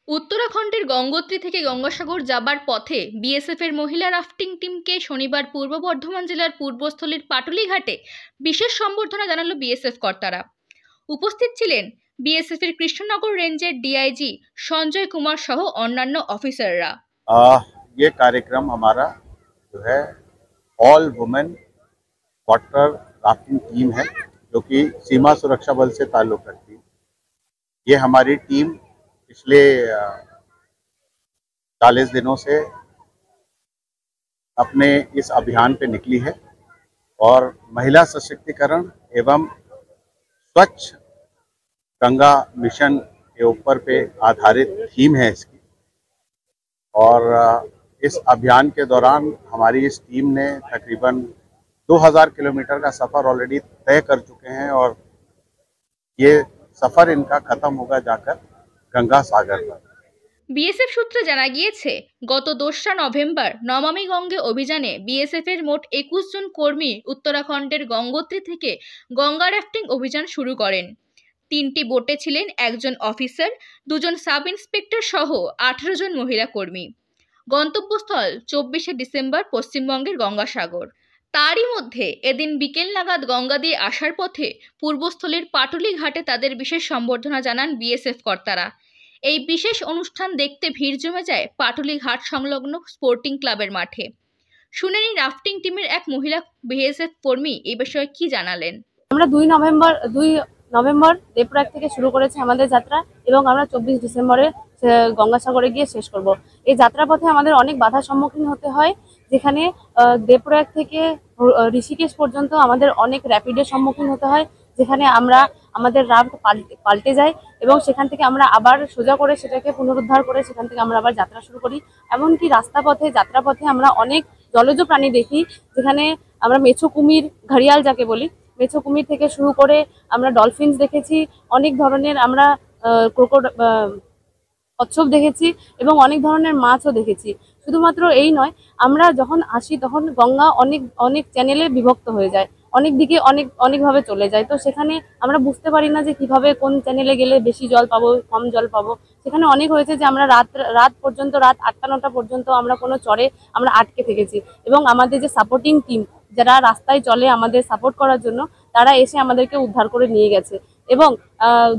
উত্তরাখণ্ডের গঙ্গোত্রী থেকে গঙ্গাসাগর যাবার পথে বিএসএফ এর মহিলা রাফটিং টিমকে শনিবার পূর্ব বর্ধমান জেলার পূর্বস্থলীর পাটুলি ঘাটে বিশেষ সম্বর্ধনা জানালো বিএসএফ কর্তারা। উপস্থিত ছিলেন বিএসএফ এর কৃষ্ণনগর রেঞ্জের ডিআইজি সঞ্জয় कुमार सह अन्यान्य ऑफिसररा। ये कार्यक्रम हमारा जो है all women water rafting team है जो कि सीमा सुरक्षा बल से ताल्लुक रखती है। ये हमारी टीम पिछले 40 दिनों से अपने इस अभियान पे निकली है और महिला सशक्तिकरण एवं स्वच्छ गंगा मिशन के ऊपर पे आधारित थीम है इसकी। और इस अभियान के दौरान हमारी इस टीम ने तकरीबन 2000 किलोमीटर का सफ़र ऑलरेडी तय कर चुके हैं और ये सफ़र इनका ख़त्म होगा जाकर गंगा सागर पर। বিএসএফ সূত্রে জানা গিয়েছে, গত 2রা নভেম্বর নমামি গঙ্গে অভিযানে বিএসএফ এর মোট 21 জন কর্মী উত্তরাখণ্ডের গঙ্গোত্রী থেকে গঙ্গা রাফটিং অভিযান শুরু করেন। 3টি বোটে ছিলেন একজন অফিসার, 2 জন সাব ইন্সপেক্টর সহ 18 জন মহিলা কর্মী। গন্তব্যস্থল 24শে ডিসেম্বর পশ্চিমবঙ্গের গঙ্গাসাগর। তারই মধ্যে এদিন বিকেল নাগাদ গঙ্গা দিয়ে আসার পথে পূর্বস্থলীর পাটুলি ঘাটে তাদের বিশেষ সম্বর্ধনা জানান বিএসএফ কর্তারা। এই বিশেষ অনুষ্ঠান দেখতে ভিড় জমে যায় পাটুলি ঘাট সংলগ্ন স্পোর্টিং ক্লাবের মাঠে। শুনে নিন রাফটিং টিমের এক মহিলা বিএসএফ কর্মী এই বিষয়ে কি জানালেন। আমরা 2 নভেম্বর দেবপ্রয়াগ থেকে শুরু করেছি আমাদের যাত্রা এবং আমরা 24 ডিসেম্বরে গঙ্গাসাগরে গিয়ে শেষ করব। এই যাত্রাপথে আমাদের অনেক বাধার সম্মুখীন হতে হয়, যেখানে দেবপ্রয়াগ থেকে ঋষিকেশ পর্যন্ত আমাদের অনেক র্যাপিডের সম্মুখীন হতে হয়, যেখানে আমরা আমাদের রাফট পাল্টে যাই এবং সেখান থেকে আমরা আবার সোজা করে সেটাকে পুনরুদ্ধার করে সেখান থেকে আমরা আবার যাত্রা শুরু করি। এমনকি যাত্রাপথে আমরা অনেক জলজ প্রাণী দেখি, যেখানে আমরা মেছো কুমির, ঘড়িয়াল যাকে বলি, মেছো কুমির থেকে শুরু করে আমরা ডলফিনস দেখেছি, অনেক ধরনের আমরা কচ্ছপ দেখেছি এবং অনেক ধরনের মাছও দেখেছি। শুধুমাত্র এই নয়, আমরা যখন আসি তখন গঙ্গা অনেক চ্যানেলে বিভক্ত হয়ে যায়, অনেক দিকে অনেকভাবে চলে যায়। তো সেখানে আমরা বুঝতে পারি না যে কিভাবে কোন চ্যানেলে গেলে বেশি জল পাবো, কম জল পাবো। সেখানে অনেক হয়েছে যে আমরা রাত পর্যন্ত, রাত 8টা-9টা পর্যন্ত আমরা কোনো চরে আমরা আটকে থেকেছি এবং আমাদের যে সাপোর্টিং টিম যারা রাস্তায় চলে আমাদের সাপোর্ট করার জন্য, তারা এসে আমাদেরকে উদ্ধার করে নিয়ে গেছে। এবং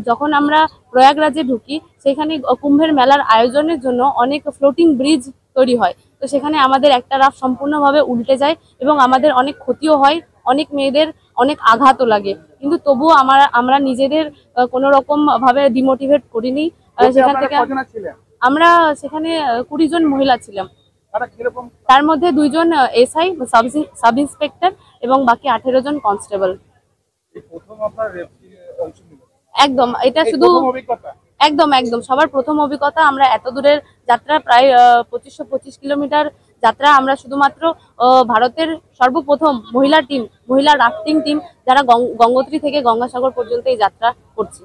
যখন আমরা প্রয়াগরাজে ঢুকি, সেখানে কুম্ভের মেলার আয়োজনের জন্য অনেক ফ্লোটিং ব্রিজ তৈরি হয়। তো সেখানে আমাদের একটা রাফ সম্পূর্ণভাবে উল্টে যায় এবং আমাদের অনেক ক্ষতিও হয়, অনেক মেয়েদের অনেক আঘাতও লাগে, কিন্তু তবুও আমরা নিজেদের কোনো রকম ভাবে ডিমোটিভেট করিনি। সেখান থেকে আমরা সেখানে 20 জন মহিলা ছিলাম, তার মধ্যে 2 জন এসআই সাব ইন্সপেক্টর এবং বাকি 18 জন কনস্টেবল। একদম, এটা শুধু একদম সবার প্রথম অভিজ্ঞতা। আমরা এত দূরের যাত্রা, প্রায় 2525 কিলোমিটার যাত্রা, আমরা শুধুমাত্র ভারতের সর্বপ্রথম মহিলা রাফটিং টিম যারা গঙ্গোত্রী থেকে গঙ্গাসাগর পর্যন্ত এই যাত্রা করছি।